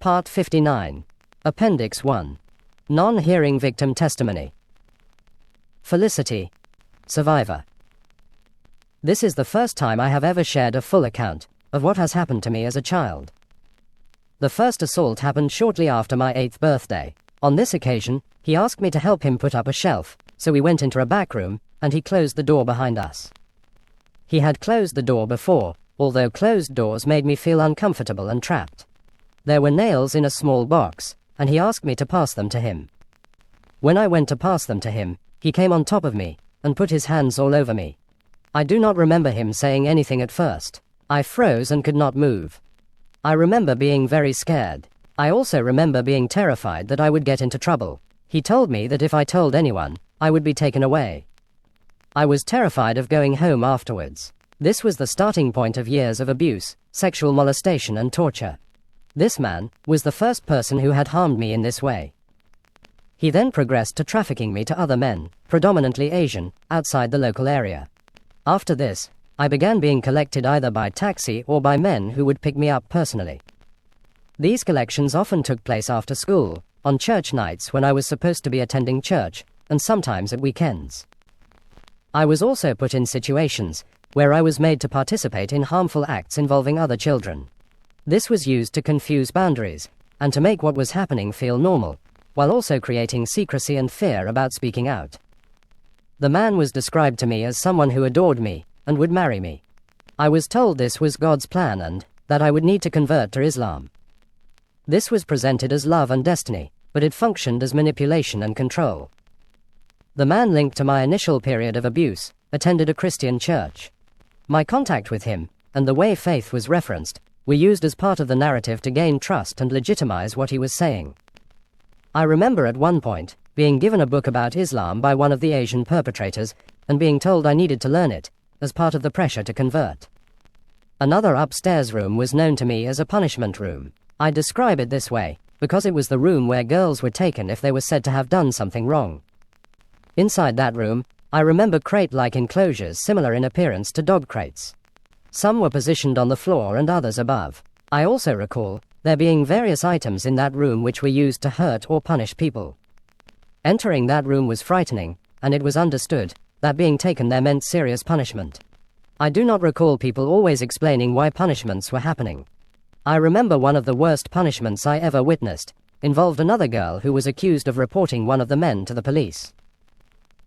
Part 59. Appendix 1. Non-hearing victim testimony. Felicity. Survivor. This is the first time I have ever shared a full account of what has happened to me as a child. The first assault happened shortly after my 8th birthday. On this occasion, he asked me to help him put up a shelf, so we went into a back room, and he closed the door behind us. He had closed the door before, although closed doors made me feel uncomfortable and trapped. There were nails in a small box, and he asked me to pass them to him. When I went to pass them to him, he came on top of me, and put his hands all over me. I do not remember him saying anything at first. I froze and could not move. I remember being very scared. I also remember being terrified that I would get into trouble. He told me that if I told anyone, I would be taken away. I was terrified of going home afterwards. This was the starting point of years of abuse, sexual molestation and torture. This man was the first person who had harmed me in this way. He then progressed to trafficking me to other men, predominantly Asian, outside the local area. After this, I began being collected either by taxi or by men who would pick me up personally. These collections often took place after school, on church nights when I was supposed to be attending church, and sometimes at weekends. I was also put in situations where I was made to participate in harmful acts involving other children. This was used to confuse boundaries, and to make what was happening feel normal, while also creating secrecy and fear about speaking out. The man was described to me as someone who adored me, and would marry me. I was told this was God's plan and that I would need to convert to Islam. This was presented as love and destiny, but it functioned as manipulation and control. The man linked to my initial period of abuse attended a Christian church. My contact with him, and the way faith was referenced, were used as part of the narrative to gain trust and legitimize what he was saying. I remember at one point being given a book about Islam by one of the Asian perpetrators, and being told I needed to learn it, as part of the pressure to convert. Another upstairs room was known to me as a punishment room. I describe it this way, because it was the room where girls were taken if they were said to have done something wrong. Inside that room, I remember crate-like enclosures similar in appearance to dog crates. Some were positioned on the floor and others above. I also recall there being various items in that room which were used to hurt or punish people. Entering that room was frightening, and it was understood that being taken there meant serious punishment. I do not recall people always explaining why punishments were happening. I remember one of the worst punishments I ever witnessed involved another girl who was accused of reporting one of the men to the police.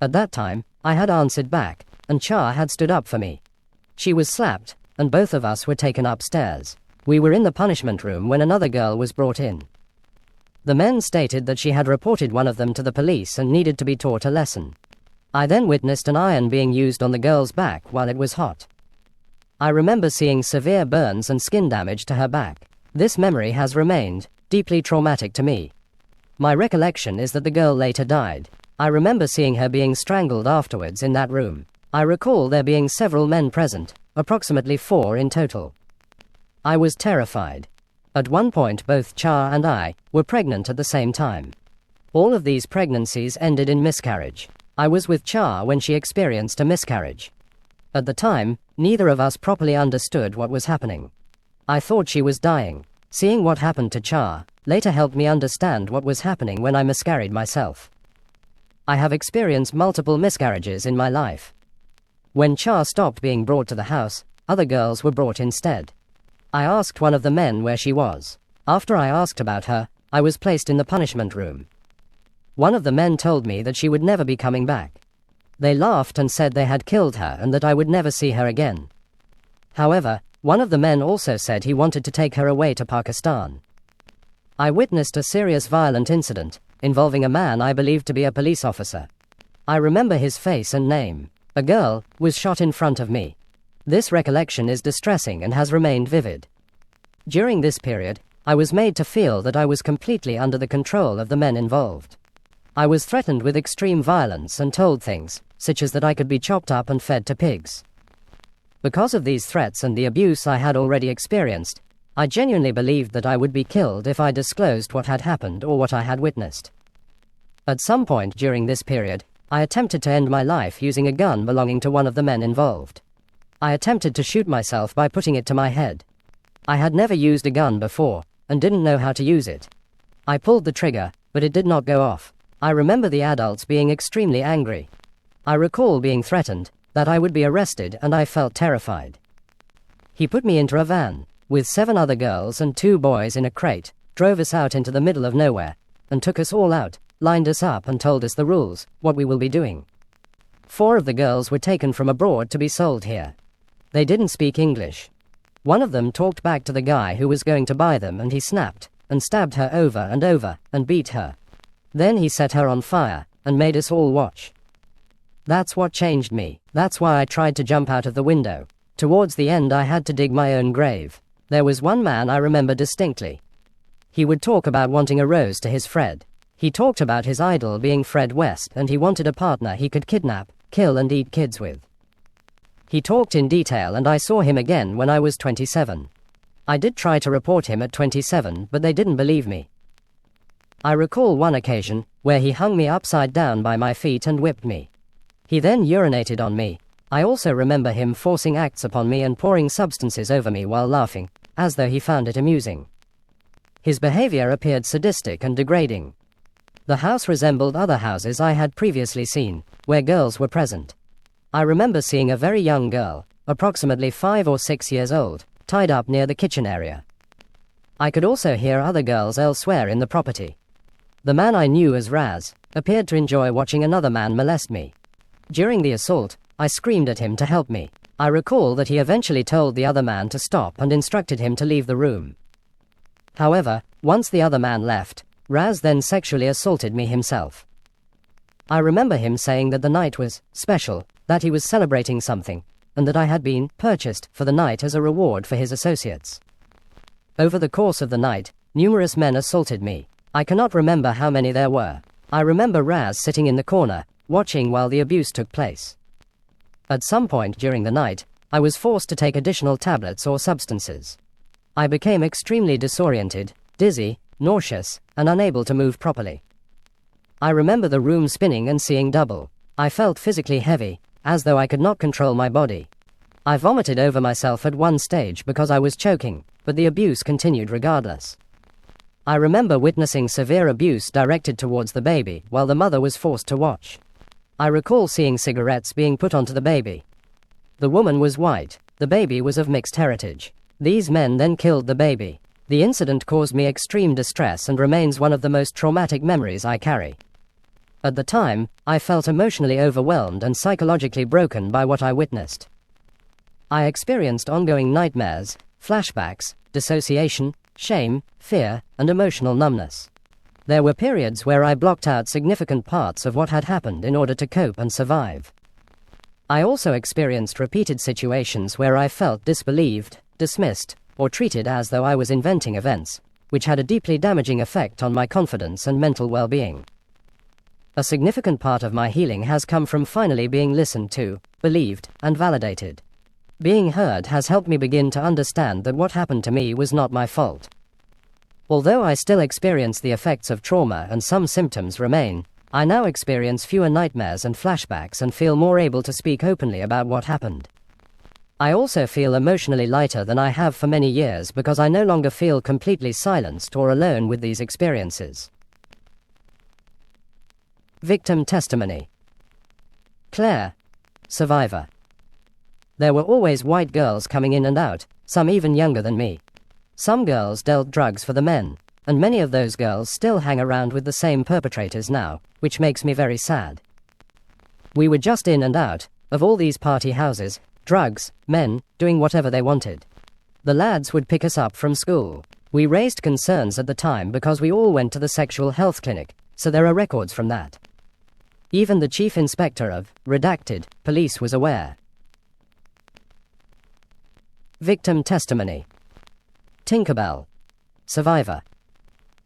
At that time, I had answered back, and Cha had stood up for me. She was slapped, and both of us were taken upstairs. We were in the punishment room when another girl was brought in. The men stated that she had reported one of them to the police and needed to be taught a lesson. I then witnessed an iron being used on the girl's back while it was hot. I remember seeing severe burns and skin damage to her back. This memory has remained deeply traumatic to me. My recollection is that the girl later died. I remember seeing her being strangled afterwards in that room. I recall there being several men present, approximately 4 in total. I was terrified. At one point both Cha and I were pregnant at the same time. All of these pregnancies ended in miscarriage. I was with Cha when she experienced a miscarriage. At the time, neither of us properly understood what was happening. I thought she was dying. Seeing what happened to Cha later helped me understand what was happening when I miscarried myself. I have experienced multiple miscarriages in my life. When Cha stopped being brought to the house, other girls were brought instead. I asked one of the men where she was. After I asked about her, I was placed in the punishment room. One of the men told me that she would never be coming back. They laughed and said they had killed her and that I would never see her again. However, one of the men also said he wanted to take her away to Pakistan. I witnessed a serious violent incident involving a man I believed to be a police officer. I remember his face and name. A girl was shot in front of me. This recollection is distressing and has remained vivid. During this period, I was made to feel that I was completely under the control of the men involved. I was threatened with extreme violence and told things, such as that I could be chopped up and fed to pigs. Because of these threats and the abuse I had already experienced, I genuinely believed that I would be killed if I disclosed what had happened or what I had witnessed. At some point during this period, I attempted to end my life using a gun belonging to one of the men involved. I attempted to shoot myself by putting it to my head. I had never used a gun before, and didn't know how to use it. I pulled the trigger, but it did not go off. I remember the adults being extremely angry. I recall being threatened that I would be arrested, and I felt terrified. He put me into a van with 7 other girls and 2 boys in a crate, drove us out into the middle of nowhere, and took us all out, lined us up and told us the rules, what we will be doing. 4 of the girls were taken from abroad to be sold here. They didn't speak English. One of them talked back to the guy who was going to buy them, and he snapped and stabbed her over and beat her. Then he set her on fire and made us all watch. That's what changed me. That's why I tried to jump out of the window. Towards the end I had to dig my own grave. There was one man I remember distinctly. He would talk about wanting a rose to his Fred. He talked about his idol being Fred West, and he wanted a partner he could kidnap, kill and eat kids with. He talked in detail, and I saw him again when I was 27. I did try to report him at 27, but they didn't believe me. I recall one occasion where he hung me upside down by my feet and whipped me. He then urinated on me. I also remember him forcing acts upon me and pouring substances over me while laughing, as though he found it amusing. His behavior appeared sadistic and degrading. The house resembled other houses I had previously seen, where girls were present. I remember seeing a very young girl, approximately 5 or 6 years old, tied up near the kitchen area. I could also hear other girls elsewhere in the property. The man I knew as Raz appeared to enjoy watching another man molest me. During the assault, I screamed at him to help me. I recall that he eventually told the other man to stop and instructed him to leave the room. However, once the other man left, Raz then sexually assaulted me himself. I remember him saying that the night was special, that he was celebrating something, and that I had been purchased for the night as a reward for his associates. Over the course of the night, numerous men assaulted me. I cannot remember how many there were. I remember Raz sitting in the corner, watching while the abuse took place. At some point during the night, I was forced to take additional tablets or substances. I became extremely disoriented, dizzy, nauseous, and unable to move properly. I remember the room spinning and seeing double. I felt physically heavy, as though I could not control my body. I vomited over myself at one stage because I was choking, but the abuse continued regardless. I remember witnessing severe abuse directed towards the baby while the mother was forced to watch. I recall seeing cigarettes being put onto the baby. The woman was white, the baby was of mixed heritage. These men then killed the baby. The incident caused me extreme distress and remains one of the most traumatic memories I carry. At the time, I felt emotionally overwhelmed and psychologically broken by what I witnessed. I experienced ongoing nightmares, flashbacks, dissociation, shame, fear, and emotional numbness. There were periods where I blocked out significant parts of what had happened in order to cope and survive. I also experienced repeated situations where I felt disbelieved, dismissed, or treated as though I was inventing events, which had a deeply damaging effect on my confidence and mental well-being. A significant part of my healing has come from finally being listened to, believed, and validated. Being heard has helped me begin to understand that what happened to me was not my fault. Although I still experience the effects of trauma and some symptoms remain, I now experience fewer nightmares and flashbacks and feel more able to speak openly about what happened. I also feel emotionally lighter than I have for many years because I no longer feel completely silenced or alone with these experiences. Victim testimony. Claire, survivor. There were always white girls coming in and out, some even younger than me. Some girls dealt drugs for the men, and many of those girls still hang around with the same perpetrators now, which makes me very sad. We were just in and out of all these party houses, drugs, men, doing whatever they wanted. The lads would pick us up from school. We raised concerns at the time because we all went to the sexual health clinic, so there are records from that. Even the chief inspector of redacted police was aware. Victim testimony. Tinkerbell, survivor.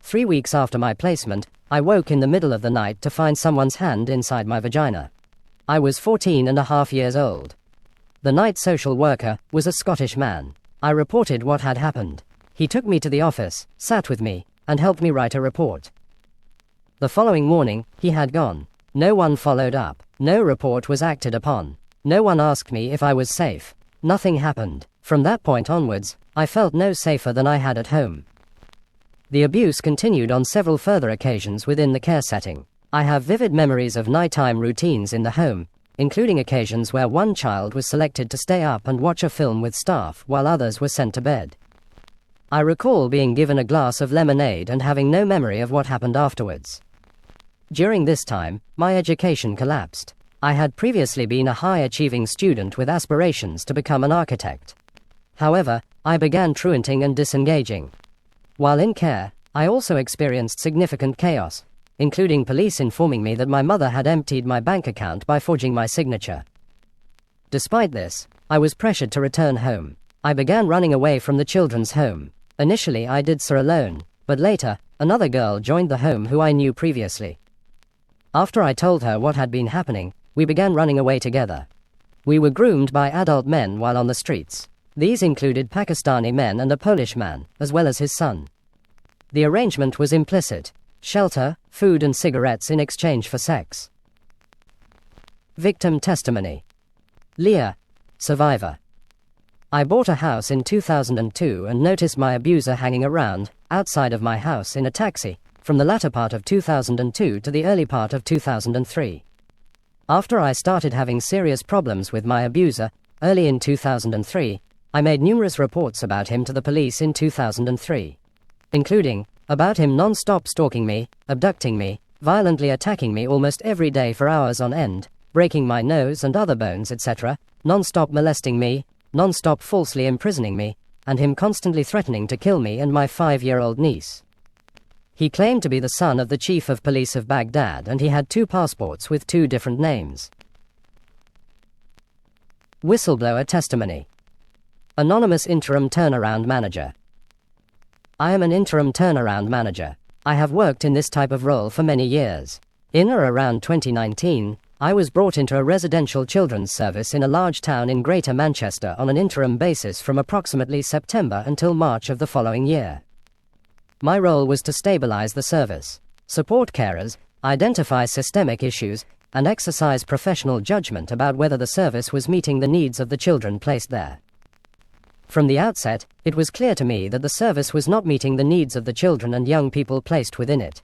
3 weeks after my placement, I woke in the middle of the night to find someone's hand inside my vagina. I was 14.5 years old. The night social worker was a Scottish man. I reported what had happened. He took me to the office, sat with me, and helped me write a report. The following morning, he had gone. No one followed up. No report was acted upon. No one asked me if I was safe. Nothing happened. From that point onwards, I felt no safer than I had at home. The abuse continued on several further occasions within the care setting. I have vivid memories of nighttime routines in the home, including occasions where one child was selected to stay up and watch a film with staff while others were sent to bed. I recall being given a glass of lemonade and having no memory of what happened afterwards. During this time, my education collapsed. I had previously been a high-achieving student with aspirations to become an architect. However, I began truanting and disengaging. While in care, I also experienced significant chaos, including police informing me that my mother had emptied my bank account by forging my signature. Despite this, I was pressured to return home. I began running away from the children's home. Initially, I did so alone, but later, another girl joined the home who I knew previously. After I told her what had been happening, we began running away together. We were groomed by adult men while on the streets. These included Pakistani men and a Polish man, as well as his son. The arrangement was implicit: shelter, food and cigarettes in exchange for sex. Victim testimony. Leah, survivor. I bought a house in 2002 and noticed my abuser hanging around, outside of my house in a taxi, from the latter part of 2002 to the early part of 2003. After I started having serious problems with my abuser, early in 2003, I made numerous reports about him to the police in 2003, including about him non-stop stalking me, abducting me, violently attacking me almost every day for hours on end, breaking my nose and other bones, etc., non-stop molesting me, non-stop falsely imprisoning me, and him constantly threatening to kill me and my 5-year-old niece. He claimed to be the son of the chief of police of Baghdad, and he had 2 passports with 2 different names. Whistleblower testimony. Anonymous interim turnaround manager. I am an interim turnaround manager. I have worked in this type of role for many years. In or around 2019, I was brought into a residential children's service in a large town in Greater Manchester on an interim basis from approximately September until March of the following year. My role was to stabilize the service, support carers, identify systemic issues, and exercise professional judgment about whether the service was meeting the needs of the children placed there. From the outset, it was clear to me that the service was not meeting the needs of the children and young people placed within it.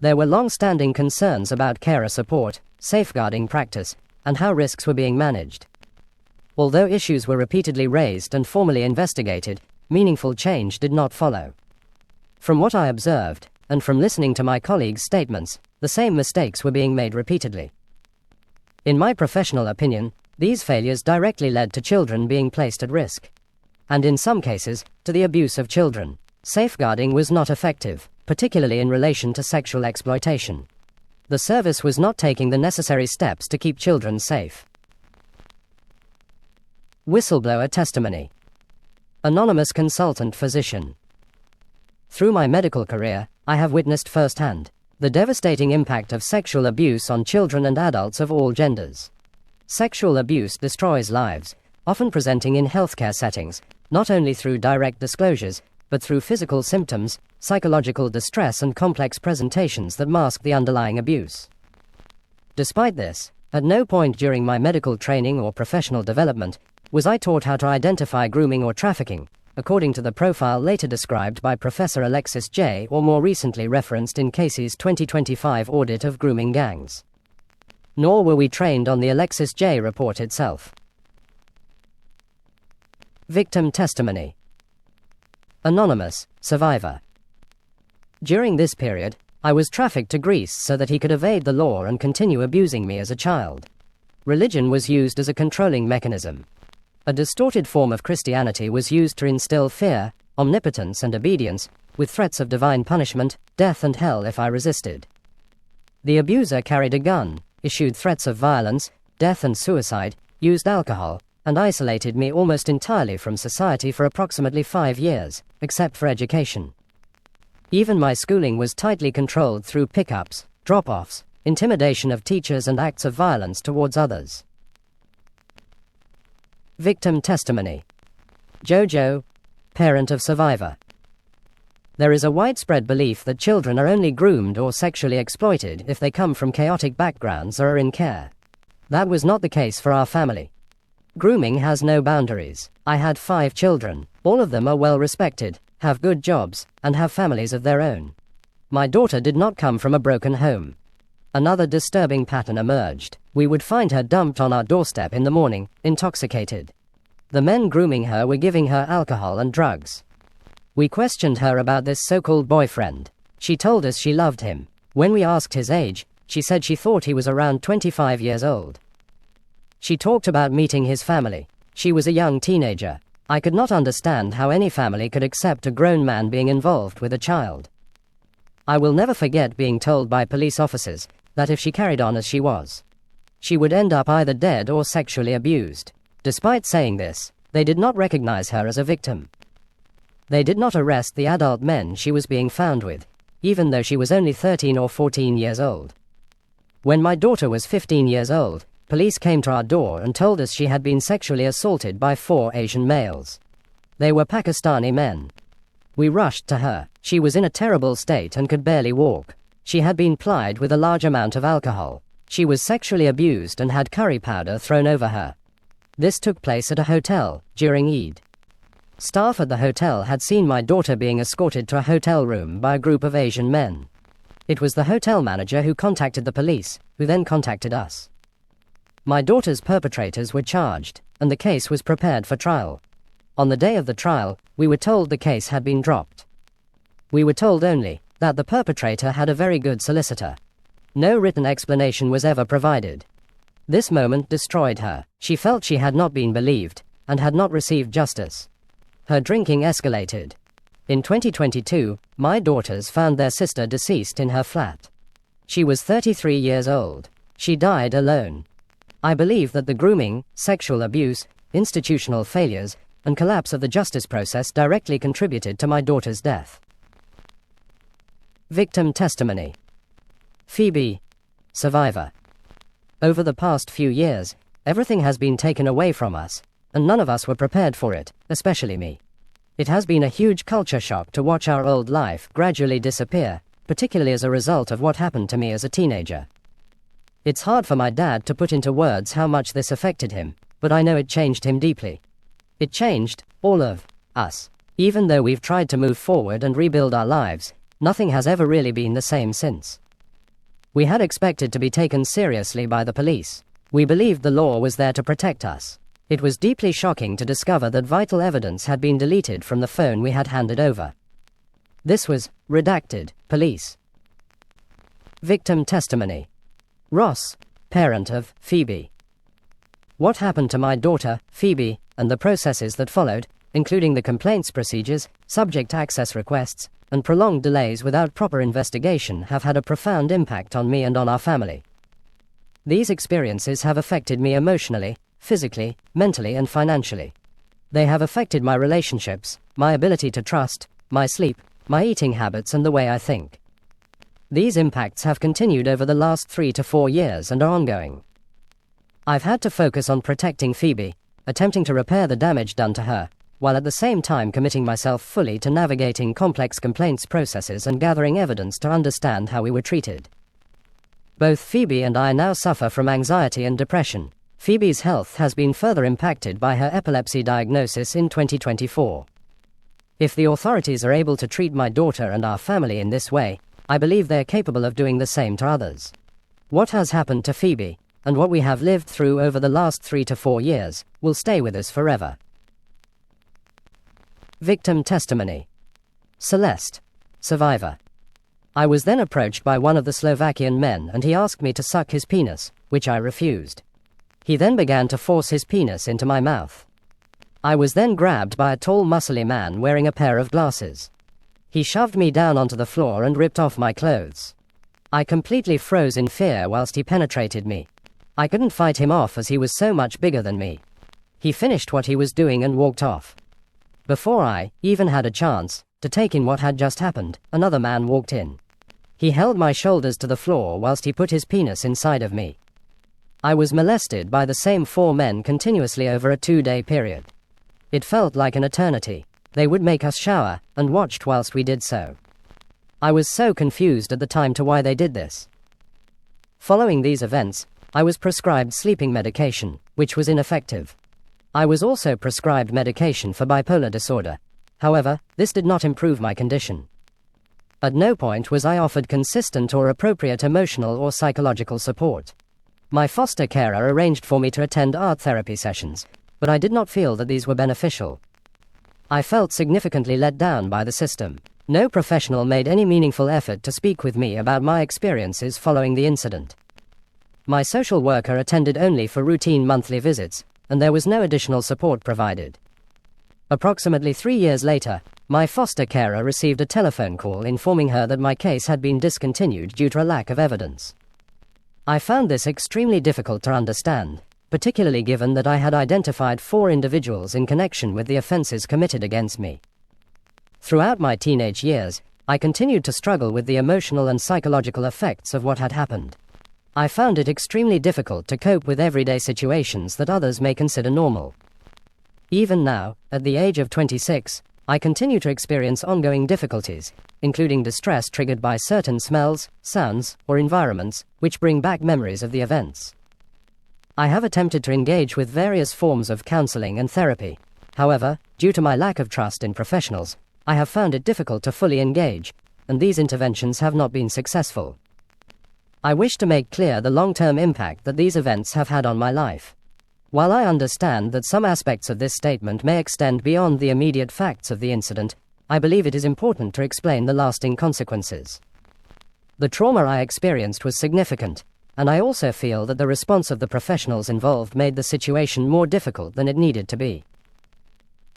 There were long-standing concerns about carer support, safeguarding practice, and how risks were being managed. Although issues were repeatedly raised and formally investigated, meaningful change did not follow. From what I observed, and from listening to my colleagues' statements, the same mistakes were being made repeatedly. In my professional opinion, these failures directly led to children being placed at risk, and in some cases, to the abuse of children. Safeguarding was not effective, particularly in relation to sexual exploitation. The service was not taking the necessary steps to keep children safe. Whistleblower testimony. Anonymous consultant physician. Through my medical career, I have witnessed firsthand the devastating impact of sexual abuse on children and adults of all genders. Sexual abuse destroys lives, often presenting in healthcare settings, not only through direct disclosures, but through physical symptoms, psychological distress and complex presentations that mask the underlying abuse. Despite this, at no point during my medical training or professional development was I taught how to identify grooming or trafficking, according to the profile later described by Professor Alexis J. or more recently referenced in Casey's 2025 audit of grooming gangs. Nor were we trained on the Alexis J. report itself. Victim testimony. Anonymous, survivor. During this period, I was trafficked to Greece so that he could evade the law and continue abusing me as a child. Religion was used as a controlling mechanism. A distorted form of Christianity was used to instill fear, omnipotence and obedience, with threats of divine punishment, death and hell if I resisted. The abuser carried a gun, issued threats of violence, death and suicide, used alcohol, and isolated me almost entirely from society for approximately 5 years, except for education. Even my schooling was tightly controlled through pickups, drop-offs, intimidation of teachers and acts of violence towards others. Victim testimony. Jojo, parent of survivor. There is a widespread belief that children are only groomed or sexually exploited if they come from chaotic backgrounds or are in care. That was not the case for our family. Grooming has no boundaries. I had 5 children. All of them are well respected, have good jobs, and have families of their own. My daughter did not come from a broken home. Another disturbing pattern emerged. We would find her dumped on our doorstep in the morning, intoxicated. The men grooming her were giving her alcohol and drugs. We questioned her about this so-called boyfriend. She told us she loved him. When we asked his age, she said she thought he was around 25 years old. She talked about meeting his family. She was a young teenager. I could not understand how any family could accept a grown man being involved with a child. I will never forget being told by police officers that if she carried on as she was, she would end up either dead or sexually abused. Despite saying this, they did not recognize her as a victim. They did not arrest the adult men she was being found with, even though she was only 13 or 14 years old. When my daughter was 15 years old, police came to our door and told us she had been sexually assaulted by 4 Asian males. They were Pakistani men. We rushed to her. She was in a terrible state and could barely walk. She had been plied with a large amount of alcohol. She was sexually abused and had curry powder thrown over her. This took place at a hotel during Eid. Staff at the hotel had seen my daughter being escorted to a hotel room by a group of Asian men. It was the hotel manager who contacted the police, who then contacted us. My daughter's perpetrators were charged, and the case was prepared for trial. On the day of the trial, we were told the case had been dropped. We were told only that the perpetrator had a very good solicitor. No written explanation was ever provided. This moment destroyed her. She felt she had not been believed, and had not received justice. Her drinking escalated. In 2022, my daughters found their sister deceased in her flat. She was 33 years old. She died alone. I believe that the grooming, sexual abuse, institutional failures, and collapse of the justice process directly contributed to my daughter's death. Victim testimony. Phoebe, survivor. Over the past few years, everything has been taken away from us, and none of us were prepared for it, especially me. It has been a huge culture shock to watch our old life gradually disappear, particularly as a result of what happened to me as a teenager. It's hard for my dad to put into words how much this affected him, but I know it changed him deeply. It changed all of us. Even though we've tried to move forward and rebuild our lives, nothing has ever really been the same since. We had expected to be taken seriously by the police. We believed the law was there to protect us. It was deeply shocking to discover that vital evidence had been deleted from the phone we had handed over. This was redacted. Police. Victim testimony. Ross, parent of Phoebe. What happened to my daughter, Phoebe, and the processes that followed, including the complaints procedures, subject access requests, and prolonged delays without proper investigation, have had a profound impact on me and on our family. These experiences have affected me emotionally, physically, mentally, and financially. They have affected my relationships, my ability to trust, my sleep, my eating habits, and the way I think. These impacts have continued over the last 3 to 4 years and are ongoing. I've had to focus on protecting Phoebe, attempting to repair the damage done to her, while at the same time committing myself fully to navigating complex complaints processes and gathering evidence to understand how we were treated. Both Phoebe and I now suffer from anxiety and depression. Phoebe's health has been further impacted by her epilepsy diagnosis in 2024. If the authorities are able to treat my daughter and our family in this way, I believe they are capable of doing the same to others. What has happened to Phoebe, and what we have lived through over the last 3 to 4 years, will stay with us forever. Victim testimony. Celeste, survivor. I was then approached by one of the Slovakian men and he asked me to suck his penis, which I refused. He then began to force his penis into my mouth. I was then grabbed by a tall muscly man wearing a pair of glasses. He shoved me down onto the floor and ripped off my clothes. I completely froze in fear whilst he penetrated me. I couldn't fight him off as he was so much bigger than me. He finished what he was doing and walked off. Before I even had a chance to take in what had just happened, another man walked in. He held my shoulders to the floor whilst he put his penis inside of me. I was molested by the same 4 men continuously over a 2-day period. It felt like an eternity. They would make us shower, and watched whilst we did so. I was so confused at the time to why they did this. Following these events, I was prescribed sleeping medication, which was ineffective. I was also prescribed medication for bipolar disorder. However, this did not improve my condition. At no point was I offered consistent or appropriate emotional or psychological support. My foster carer arranged for me to attend art therapy sessions, but I did not feel that these were beneficial. I felt significantly let down by the system. No professional made any meaningful effort to speak with me about my experiences following the incident. My social worker attended only for routine monthly visits, and there was no additional support provided. Approximately 3 years later, my foster carer received a telephone call informing her that my case had been discontinued due to a lack of evidence. I found this extremely difficult to understand, particularly given that I had identified 4 individuals in connection with the offenses committed against me. Throughout my teenage years, I continued to struggle with the emotional and psychological effects of what had happened. I found it extremely difficult to cope with everyday situations that others may consider normal. Even now, at the age of 26, I continue to experience ongoing difficulties, including distress triggered by certain smells, sounds, or environments, which bring back memories of the events. I have attempted to engage with various forms of counseling and therapy. However, due to my lack of trust in professionals, I have found it difficult to fully engage, and these interventions have not been successful. I wish to make clear the long-term impact that these events have had on my life. While I understand that some aspects of this statement may extend beyond the immediate facts of the incident, I believe it is important to explain the lasting consequences. The trauma I experienced was significant, and I also feel that the response of the professionals involved made the situation more difficult than it needed to be.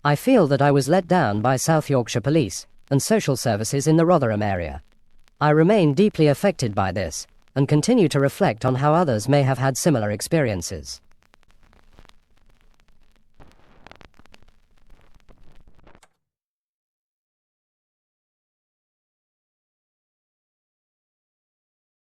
I feel that I was let down by South Yorkshire Police and social services in the Rotherham area. I remain deeply affected by this, and continue to reflect on how others may have had similar experiences.